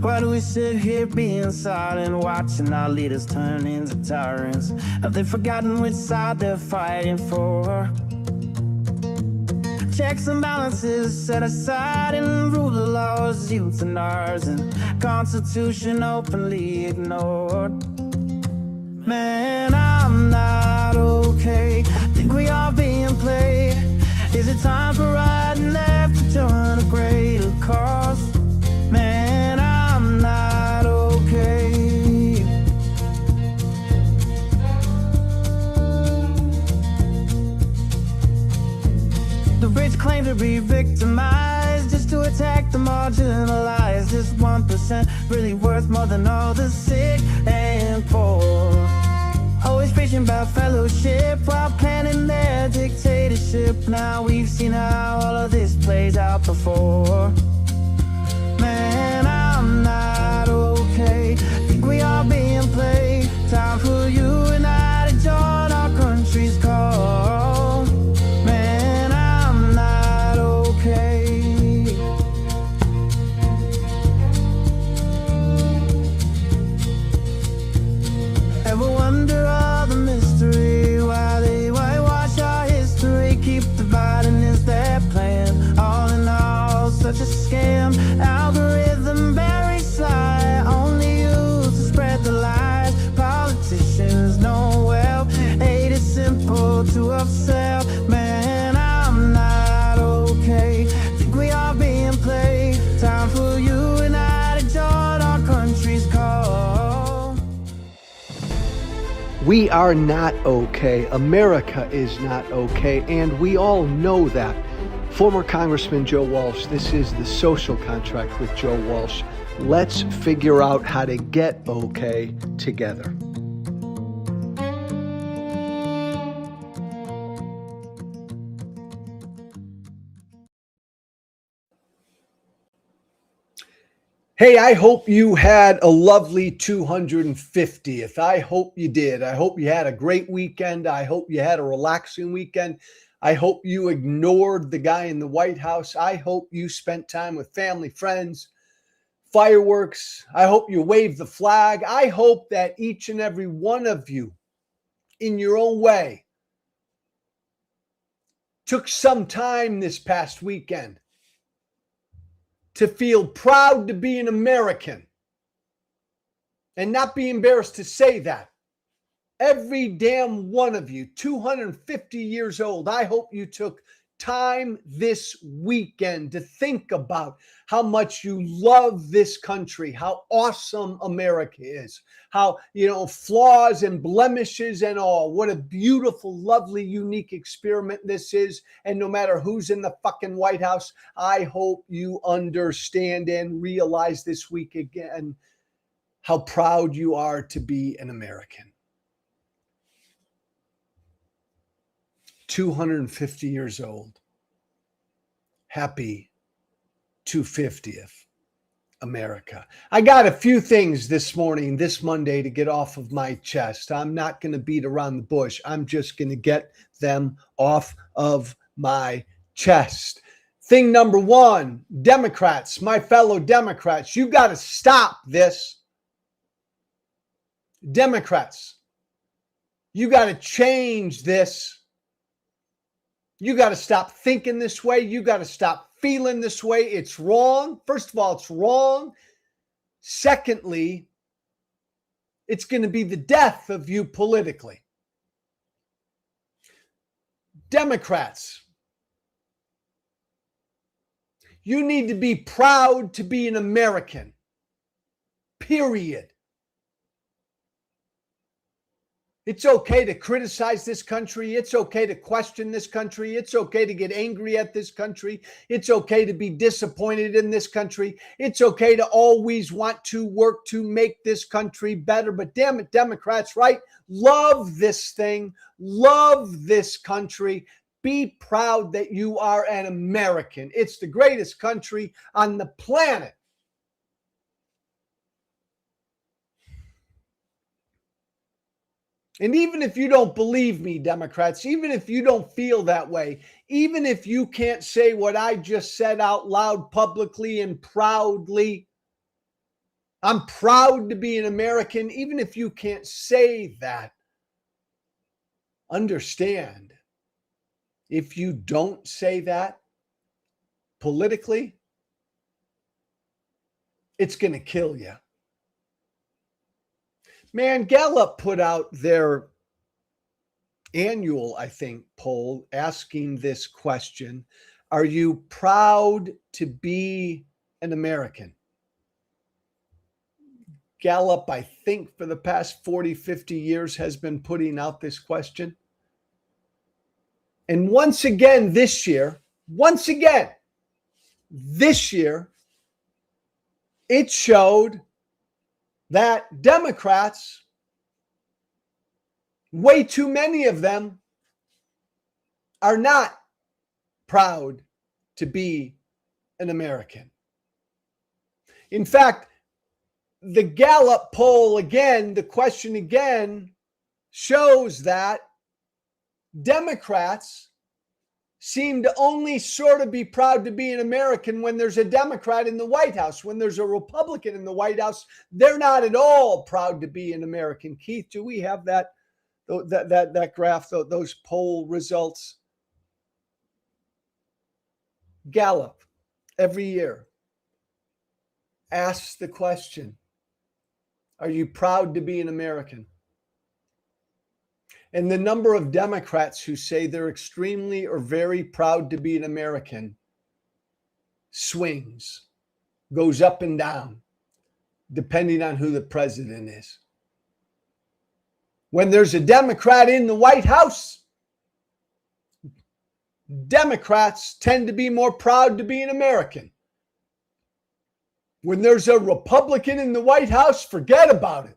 Why do we sit here being silent, watching our leaders turn into tyrants? Have they forgotten which side they're fighting for? Checks and balances set aside and rule of laws, youth and ours, and Constitution openly ignored. Man, I'm not okay. Think we are being played. Is it time for right and left to join a greater cause? Man, I'm not okay. The rich claim to be victimized just to attack the marginalized. Is 1% really worth more than all the sick and poor? Always preaching about fellowship while planning their dictatorship. Now we've seen how all of this plays out before. Man, I'm not okay. Think we are being played. Time for you and I to join our country's call. Man, I'm not okay. Ever wonder all the mystery, why they whitewash our history, keep dividing is their plan? All in all, such a scam. Algorithm very sly, only used to spread the lies. Politicians know well, hate is simple to upsell. Man, I'm not okay. Think we are being played. Time for you and I to join our country's call. We are not okay. America is not okay, and we all know that. Former Congressman Joe Walsh, this is the Social Contract with Joe Walsh. Let's figure out how to get okay together. Hey, I hope you had a lovely 250th. I hope you did. I hope you had a great weekend. I hope you had a relaxing weekend. I hope you ignored the guy in the White House. I hope you spent time with family, friends, fireworks. I hope you waved the flag. I hope that each and every one of you, in your own way, took some time this past weekend to feel proud to be an American and not be embarrassed to say that. Every damn one of you, 250 years old, I hope you took time this weekend to think about how much you love this country, how awesome America is, how, flaws and blemishes and all. What a beautiful, lovely, unique experiment this is. And no matter who's in the fucking White House, I hope you understand and realize this week again how proud you are to be an American. 250 years old. Happy 250th, America. I got a few things this morning, this Monday, to get off of my chest. I'm not going to beat around the bush. I'm just going to get them off of my chest. Thing number one, Democrats, my fellow Democrats, you got to stop this. Democrats, you got to change this. You got to stop thinking this way. You got to stop feeling this way. It's wrong. First of all, it's wrong. Secondly, it's going to be the death of you politically. Democrats, you need to be proud to be an American. Period. It's okay to criticize this country. It's okay to question this country. It's okay to get angry at this country. It's okay to be disappointed in this country. It's okay to always want to work to make this country better. But damn it, Democrats, right? Love this thing. Love this country. Be proud that you are an American. It's the greatest country on the planet. And even if you don't believe me, Democrats, even if you don't feel that way, even if you can't say what I just said out loud, publicly and proudly, I'm proud to be an American. Even if you can't say that, understand, if you don't say that politically, it's going to kill you. Man, Gallup put out their annual, I think, poll asking this question: are you proud to be an American? Gallup, I think, for the past 40, 50 years has been putting out this question. And once again, this year, it showed that Democrats, way too many of them, are not proud to be an American. In fact, the Gallup poll again, the question again, shows that Democrats seem to only sort of be proud to be an American when there's a Democrat in the White House. When there's a Republican in the White House, they're not at all proud to be an American. Keith, do we have that graph, those poll results? Gallup, every year, asks the question, are you proud to be an American? And the number of Democrats who say they're extremely or very proud to be an American swings, goes up and down, depending on who the president is. When there's a Democrat in the White House, Democrats tend to be more proud to be an American. When there's a Republican in the White House, forget about it.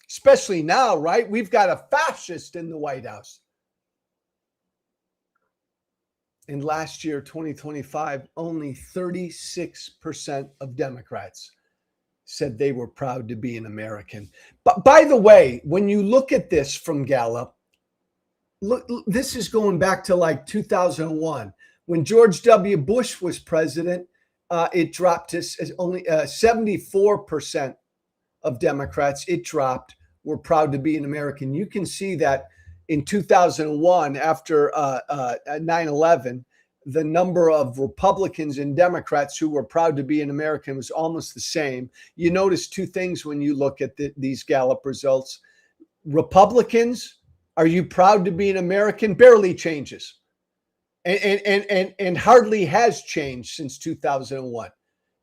Especially now, right? We've got a fascist in the White House. In last year, 2025, only 36% of Democrats said they were proud to be an American. But by the way, when you look at this from Gallup, look, this is going back to like 2001. When George W. Bush was president, it dropped to only 74% of Democrats. It dropped, were proud to be an American. You can see that in 2001, after 9/11, the number of Republicans and Democrats who were proud to be an American was almost the same. You notice two things when you look at these Gallup results. Republicans, are you proud to be an American? Barely changes. And hardly has changed since 2001.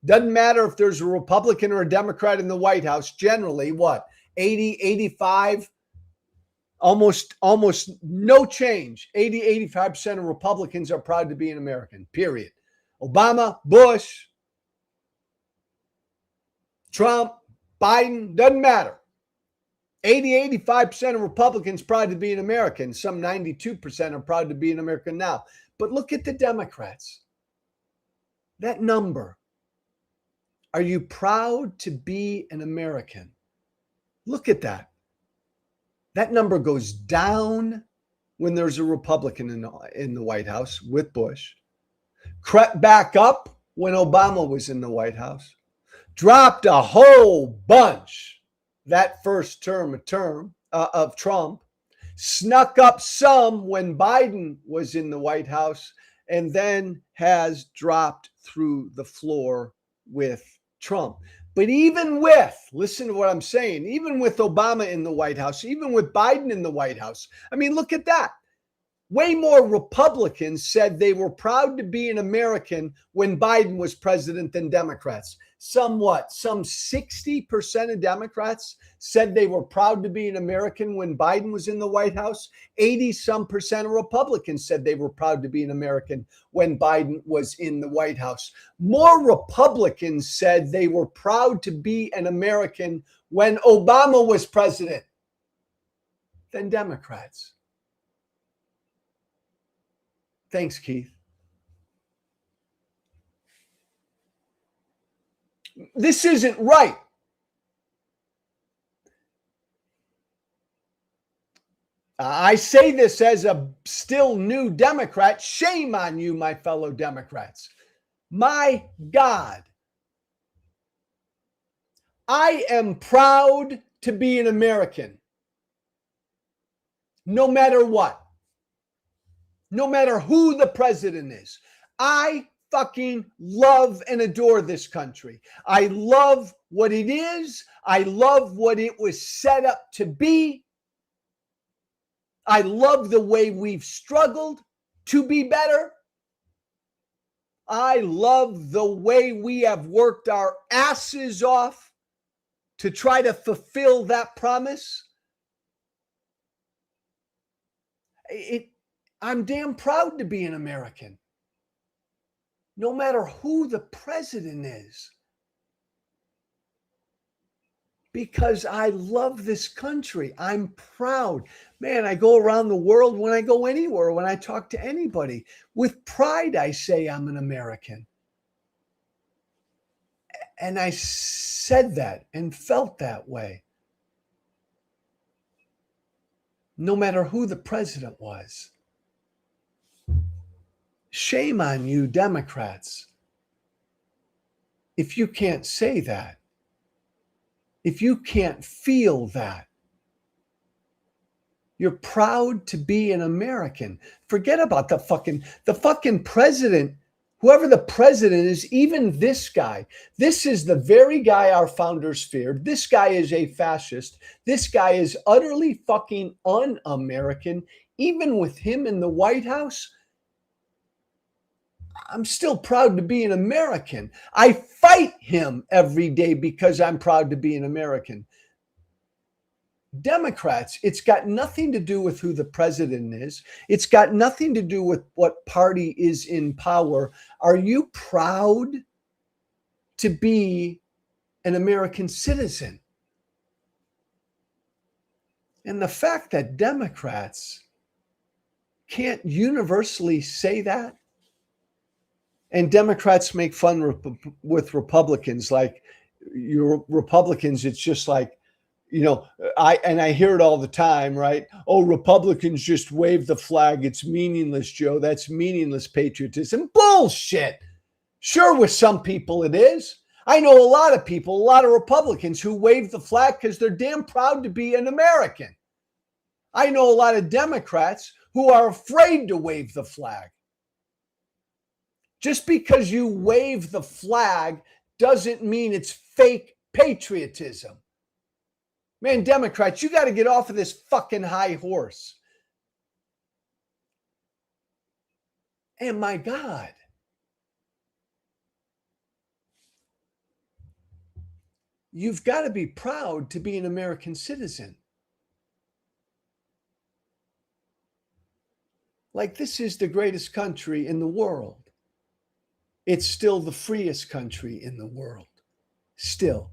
Doesn't matter if there's a Republican or a Democrat in the White House, generally what, 80, 85, almost no change. 80, 85% of Republicans are proud to be an American, period. Obama, Bush, Trump, Biden, doesn't matter. 80, 85% of Republicans proud to be an American. Some 92% are proud to be an American now. But look at the Democrats. That number. Are you proud to be an American? Look at that. That number goes down when there's a Republican in the White House with Bush. Crept back up when Obama was in the White House. Dropped a whole bunch that first term of Trump. Snuck up some when Biden was in the White House, and then has dropped through the floor with Trump. But even with, listen to what I'm saying, even with Obama in the White House, even with Biden in the White House, I mean, look at that. Way more Republicans said they were proud to be an American when Biden was president than Democrats. Some 60% of Democrats said they were proud to be an American when Biden was in the White House. 80% of Republicans said they were proud to be an American when Biden was in the White House. More Republicans said they were proud to be an American when Obama was president than Democrats. Thanks, Keith. This isn't right. I say this as a still new Democrat. Shame on you, my fellow Democrats. My God. I am proud to be an American. No matter what. No matter who the president is. I fucking love and adore this country. I love what it is. I love what it was set up to be. I love the way we've struggled to be better. I love the way we have worked our asses off to try to fulfill that promise. I'm damn proud to be an American, no matter who the president is, because I love this country. I'm proud. Man, I go around the world, when I go anywhere, when I talk to anybody, with pride, I say I'm an American. And I said that and felt that way, no matter who the president was. Shame on you, Democrats, if you can't say that, if you can't feel that. You're proud to be an American. Forget about the fucking president, whoever the president is, even this guy. This is the very guy our founders feared. This guy is a fascist. This guy is utterly fucking un-American. Even with him in the White House, I'm still proud to be an American. I fight him every day because I'm proud to be an American. Democrats, it's got nothing to do with who the president is. It's got nothing to do with what party is in power. Are you proud to be an American citizen? And the fact that Democrats can't universally say that, and Democrats make fun with Republicans, like, you're Republicans, it's just like, I hear it all the time, right? Oh, Republicans just wave the flag. It's meaningless, Joe. That's meaningless patriotism. Bullshit. Sure, with some people it is. I know a lot of people, a lot of Republicans who wave the flag because they're damn proud to be an American. I know a lot of Democrats who are afraid to wave the flag. Just because you wave the flag doesn't mean it's fake patriotism. Man, Democrats, you got to get off of this fucking high horse. And my God, you've got to be proud to be an American citizen. Like, this is the greatest country in the world. It's still the freest country in the world. Still.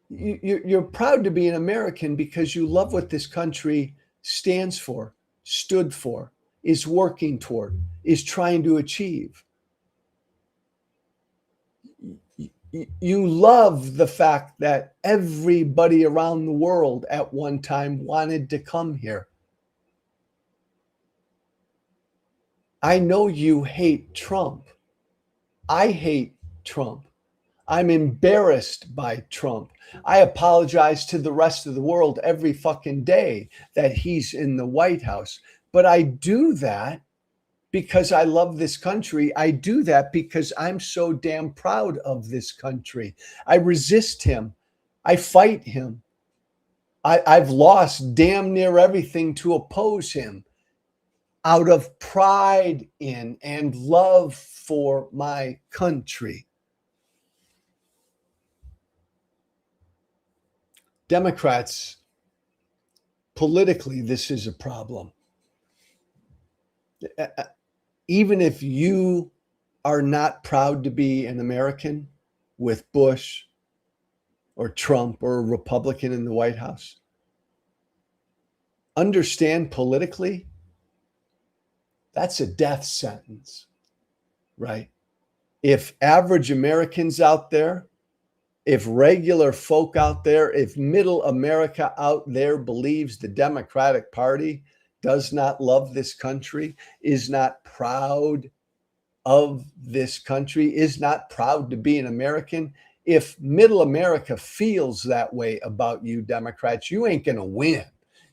You're proud to be an American because you love what this country stands for, stood for, is working toward, is trying to achieve. You love the fact that everybody around the world at one time wanted to come here. I know you hate Trump. I hate Trump. I'm embarrassed by Trump. I apologize to the rest of the world every fucking day that he's in the White House. But I do that because I love this country. I do that because I'm so damn proud of this country. I resist him. I fight him. I've lost damn near everything to oppose him out of pride in and love for my country. Democrats, politically, this is a problem. Even if you are not proud to be an American with Bush or Trump or a Republican in the White House, understand politically, that's a death sentence, right? If average Americans out there, if regular folk out there, if middle America out there believes the Democratic Party does not love this country, is not proud of this country is not proud to be an American, if middle America feels that way about you, Democrats, you ain't going to win.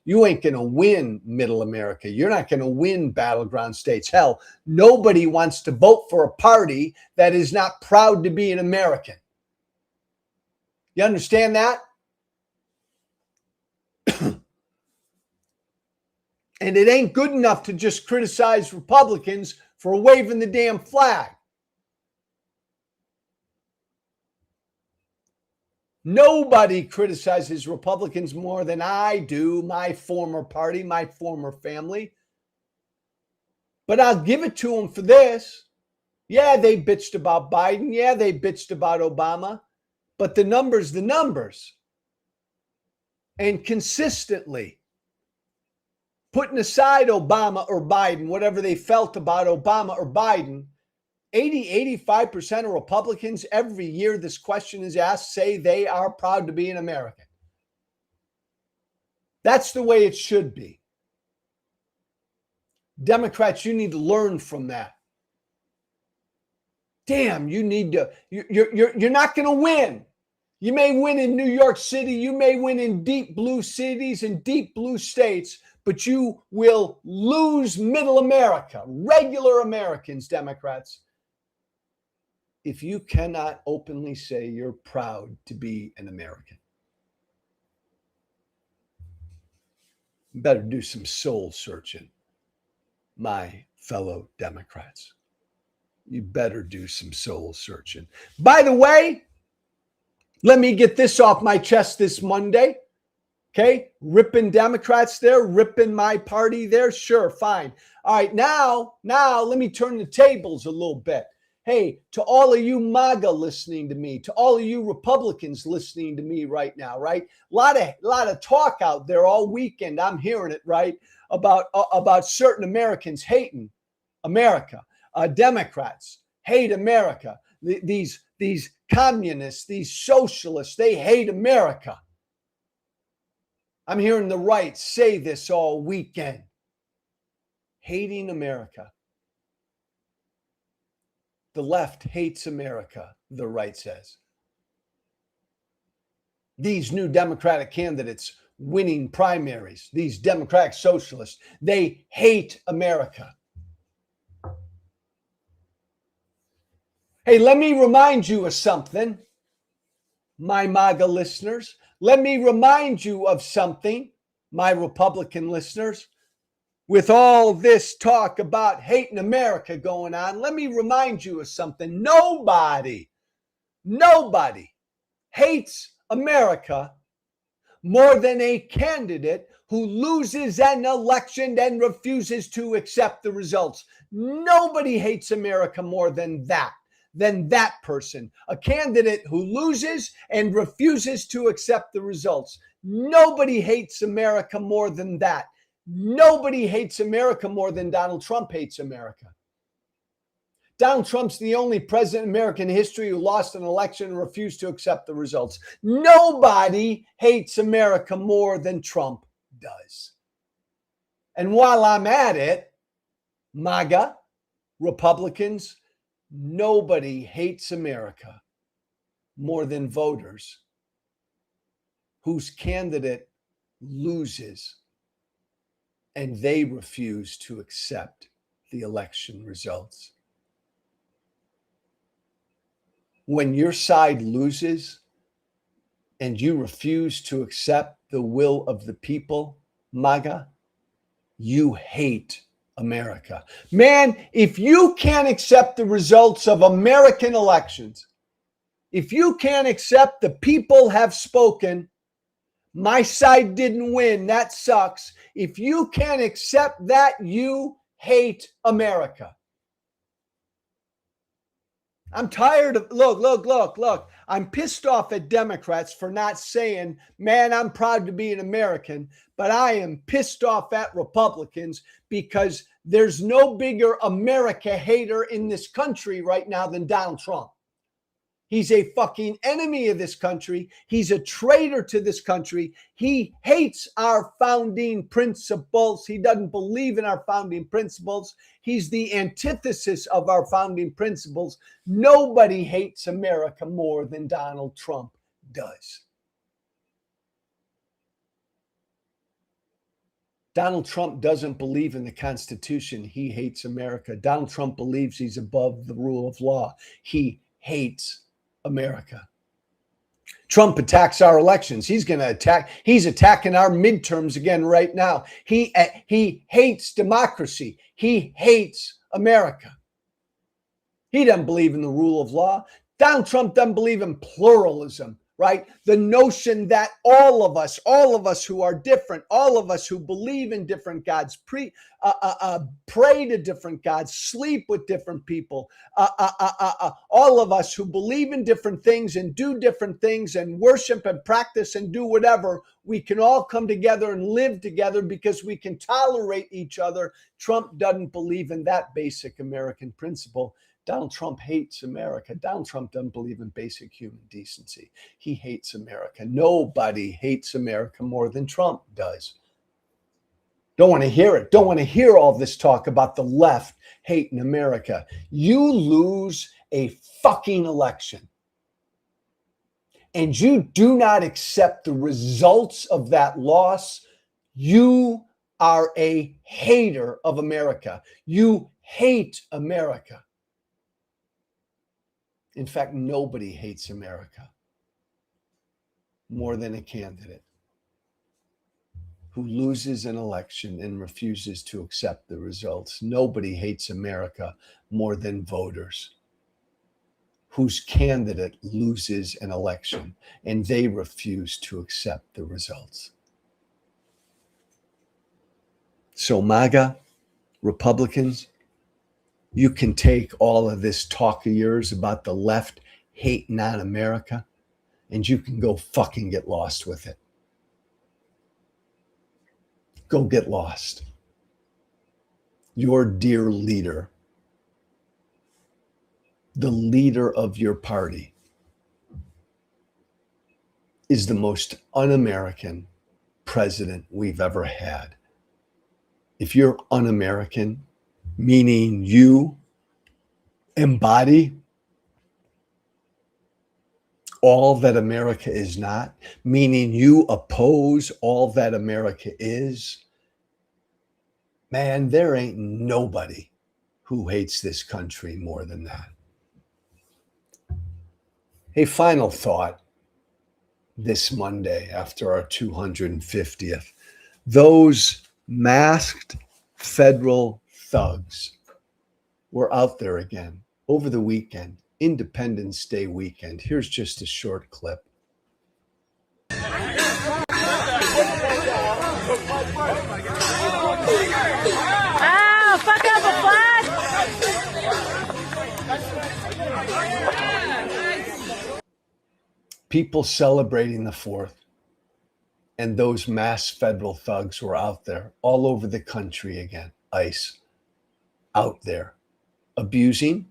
You ain't going to win middle America. You're not going to win battleground states. Hell, nobody wants to vote for a party that is not proud to be an American. You understand that? And it ain't good enough to just criticize Republicans for waving the damn flag. Nobody criticizes Republicans more than I do, my former party, my former family. But I'll give it to them for this. Yeah, they bitched about Biden. Yeah, they bitched about Obama. But the numbers. And consistently, putting aside Obama or Biden, whatever they felt about Obama or Biden, 85% of Republicans every year this question is asked say they are proud to be an American. That's the way it should be. Democrats, you need to learn from that. Damn, you need to, you're not going to win. You may win in New York City. You may win in deep blue cities and deep blue states, but you will lose middle America, regular Americans, Democrats, if you cannot openly say you're proud to be an American. You better do some soul searching, my fellow Democrats. You better do some soul searching. By the way, let me get this off my chest this Monday. Okay, ripping Democrats there, ripping my party there. Sure, fine. All right, now let me turn the tables a little bit. Hey, to all of you MAGA listening to me, to all of you Republicans listening to me right now, right? A lot of talk out there all weekend. I'm hearing it, right? About certain Americans hating America. Democrats hate America. These communists, these socialists, they hate America. I'm hearing the right say this all weekend. Hating America. The left hates America, the right says. These new Democratic candidates winning primaries, these Democratic socialists, they hate America. Hey, let me remind you of something, my MAGA listeners. Let me remind you of something, my Republican listeners. With all this talk about hating America going on, let me remind you of something. Nobody hates America more than a candidate who loses an election and refuses to accept the results. Nobody hates America more than that person, a candidate who loses and refuses to accept the results. Nobody hates America more than that. Nobody hates America more than Donald Trump hates America. Donald Trump's the only president in American history who lost an election and refused to accept the results. Nobody hates America more than Trump does. And while I'm at it, MAGA, Republicans, nobody hates America more than voters whose candidate loses and they refuse to accept the election results. When your side loses and you refuse to accept the will of the people, MAGA, you hate America. Man, if you can't accept the results of American elections, if you can't accept the people have spoken, my side didn't win, that sucks. If you can't accept that, you hate America. I'm tired of, look. I'm pissed off at Democrats for not saying, man, I'm proud to be an American, but I am pissed off at Republicans because there's no bigger America hater in this country right now than Donald Trump. He's a fucking enemy of this country. He's a traitor to this country. He hates our founding principles. He doesn't believe in our founding principles. He's the antithesis of our founding principles. Nobody hates America more than Donald Trump does. Donald Trump doesn't believe in the Constitution. He hates America. Donald Trump believes he's above the rule of law. He hates America. Trump attacks our elections. He's attacking our midterms again right now. He hates democracy. He hates America. He doesn't believe in the rule of law. Donald Trump doesn't believe in pluralism, right? The notion that all of us who are different, all of us who believe in different gods, pray to different gods, sleep with different people, all of us who believe in different things and do different things and worship and practice and do whatever, we can all come together and live together because we can tolerate each other. Trump doesn't believe in that basic American principle. Donald Trump hates America. Donald Trump doesn't believe in basic human decency. He hates America. Nobody hates America more than Trump does. Don't want to hear it. Don't want to hear all this talk about the left hating America. You lose a fucking election and you do not accept the results of that loss. You are a hater of America. You hate America. In fact, nobody hates America more than a candidate who loses an election and refuses to accept the results. Nobody hates America more than voters whose candidate loses an election and they refuse to accept the results. So MAGA, Republicans, you can take all of this talk of yours about the left hating on America and you can go fucking get lost with it. Go get lost. Your dear leader, the leader of your party, is the most un-American president we've ever had. If you're un-American, meaning you embody all that America is not, meaning you oppose all that America is, man, there ain't nobody who hates this country more than that. A final thought this Monday after our 250th. Those masked federal thugs were out there again over the weekend, Independence Day weekend. Here's just a short clip. Ow, fuck up a flag! People celebrating the 4th, and those masked federal thugs were out there all over the country again. ICE out there abusing,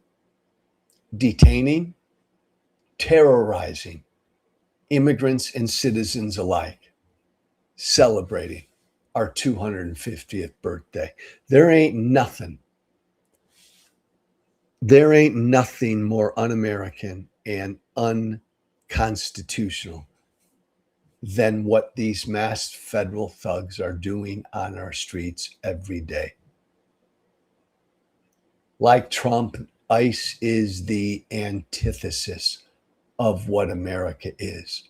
detaining, terrorizing immigrants and citizens alike, celebrating our 250th birthday. There ain't nothing more un-American and unconstitutional than what these masked federal thugs are doing on our streets every day. Like Trump, ICE is the antithesis of what America is.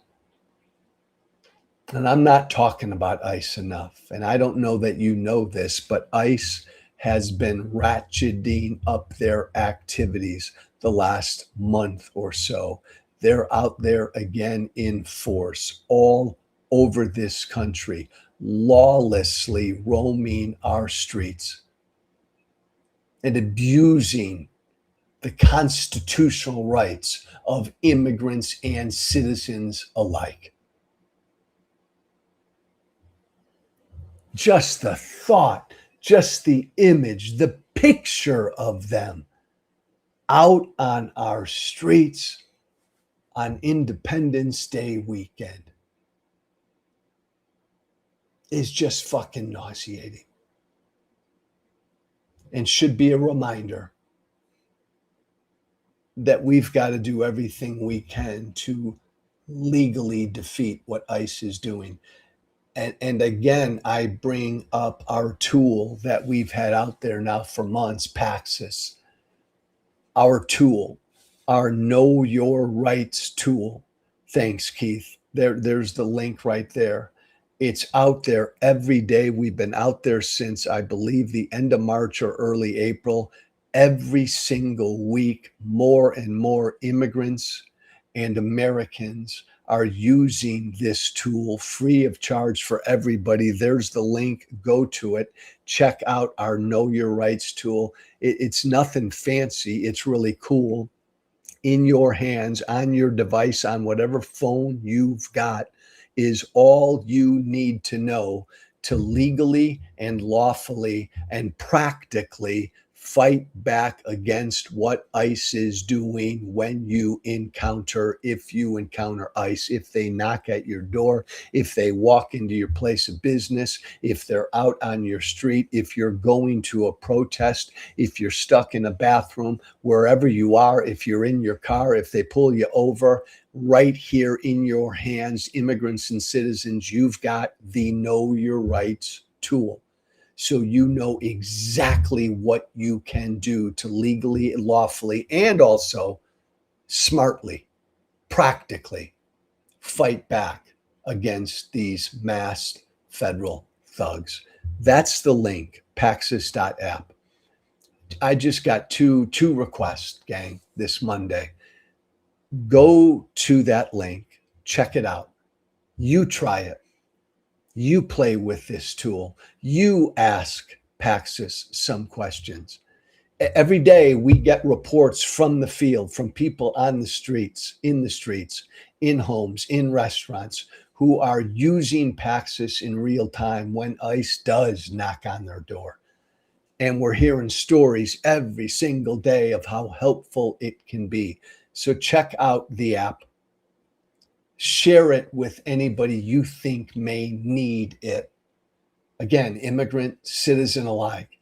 And I'm not talking about ICE enough. And I don't know that you know this, but ICE has been ratcheting up their activities the last month or so. They're out there again in force all over this country, lawlessly roaming our streets and abusing the constitutional rights of immigrants and citizens alike. Just the thought, just the image, the picture of them out on our streets on Independence Day weekend is just fucking nauseating and should be a reminder that we've got to do everything we can to legally defeat what ICE is doing. And again, I bring up our tool that we've had out there now for months, Paxos. Our tool, our Know Your Rights tool. Thanks, Keith. There's the link right there. It's out there every day. We've been out there since, I believe, the end of March or early April. Every single week, more and more immigrants and Americans are using this tool free of charge for everybody. There's the link. Go to it. Check out our Know Your Rights tool. It's nothing fancy. It's really cool. In your hands, on your device, on whatever phone you've got, is all you need to know to legally and lawfully and practically fight back against what ICE is doing when you encounter, if you encounter ICE, if they knock at your door, if they walk into your place of business, if they're out on your street, if you're going to a protest, if you're stuck in a bathroom, wherever you are, if you're in your car, if they pull you over, right here in your hands, immigrants and citizens, you've got the Know Your Rights tool. So you know exactly what you can do to legally, lawfully, and also smartly, practically fight back against these masked federal thugs. That's the link, Paxos.app. I just got two requests, gang, this Monday. Go to that link, check it out. You try it. You play with this tool. You ask Paxos some questions. Every day we get reports from the field, from people on the streets, in homes, in restaurants, who are using Paxos in real time when ICE does knock on their door. And we're hearing stories every single day of how helpful it can be. So check out the app. Share it with anybody you think may need it. Again, immigrant, citizen alike.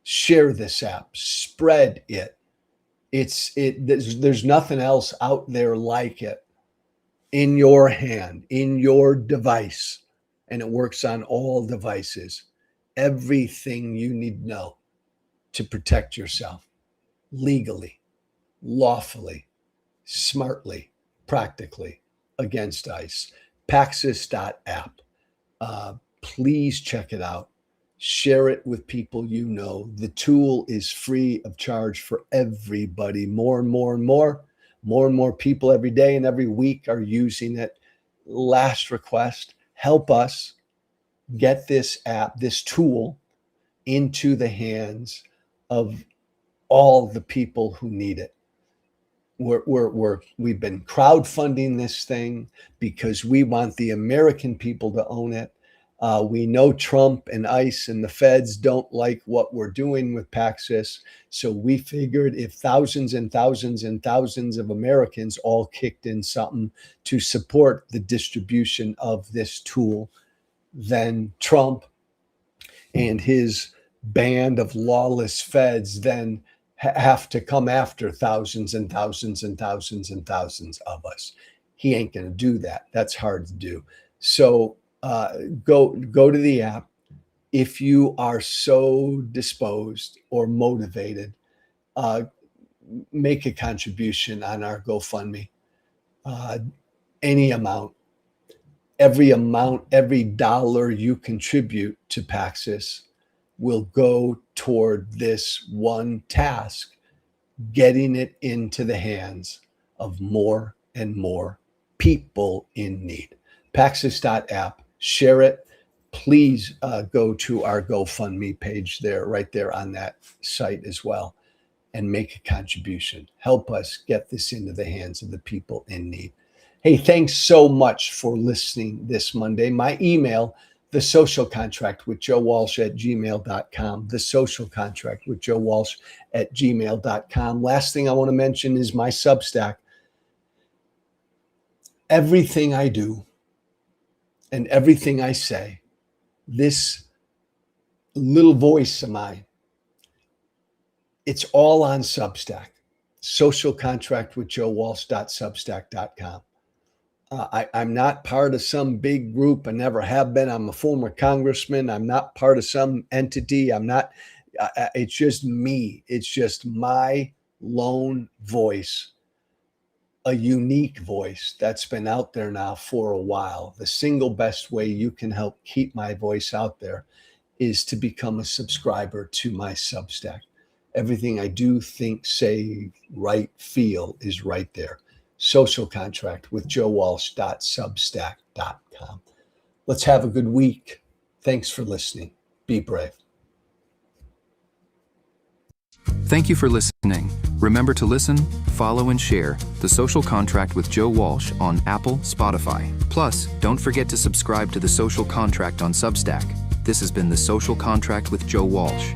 Share this app. Spread it. There's nothing else out there like it. In your hand, in your device, and it works on all devices. Everything you need to know to protect yourself legally, lawfully, smartly, practically against ICE. Paxos.app. Please check it out. Share it with people you know. The tool is free of charge for everybody. More and more people every day and every week are using it. Last request, help us get this app, this tool, into the hands of all the people who need it. We've been crowdfunding this thing because we want the American people to own it. We know Trump and ICE and the feds don't like what we're doing with Paxos. So we figured if thousands and thousands and thousands of Americans all kicked in something to support the distribution of this tool, then Trump and his band of lawless feds then have to come after thousands and thousands and thousands and thousands of us. He ain't going to do that. That's hard to do. So go to the app. If you are so disposed or motivated, make a contribution on our GoFundMe. Any amount, every dollar you contribute to Paxos will go toward this one task, getting it into the hands of more and more people in need. Paxos.app, share it. Please go to our GoFundMe page there, right there on that site as well, and make a contribution. Help us get this into the hands of the people in need. Hey, thanks so much for listening this Monday. My email, thesocialcontractwithjoewalsh@gmail.com, thesocialcontractwithjoewalsh@gmail.com. Last thing I want to mention is my Substack. everything I do and everything I say, this little voice of mine, it's all on Substack. Social Contract with Joe Walsh.substack.com. I'm not part of some big group. I never have been. I'm a former congressman. I'm not part of some entity. I'm not. It's just me. It's just my lone voice, a unique voice that's been out there now for a while. The single best way you can help keep my voice out there is to become a subscriber to my Substack. Everything I do, think, say, write, feel is right there. Social Contract with Joe Walsh.substack.com. Let's have a good week. Thanks for listening. Be brave. Thank you for listening. Remember to listen, follow, and share The Social Contract with Joe Walsh on Apple, Spotify. Plus, don't forget to subscribe to The Social Contract on Substack. This has been The Social Contract with Joe Walsh.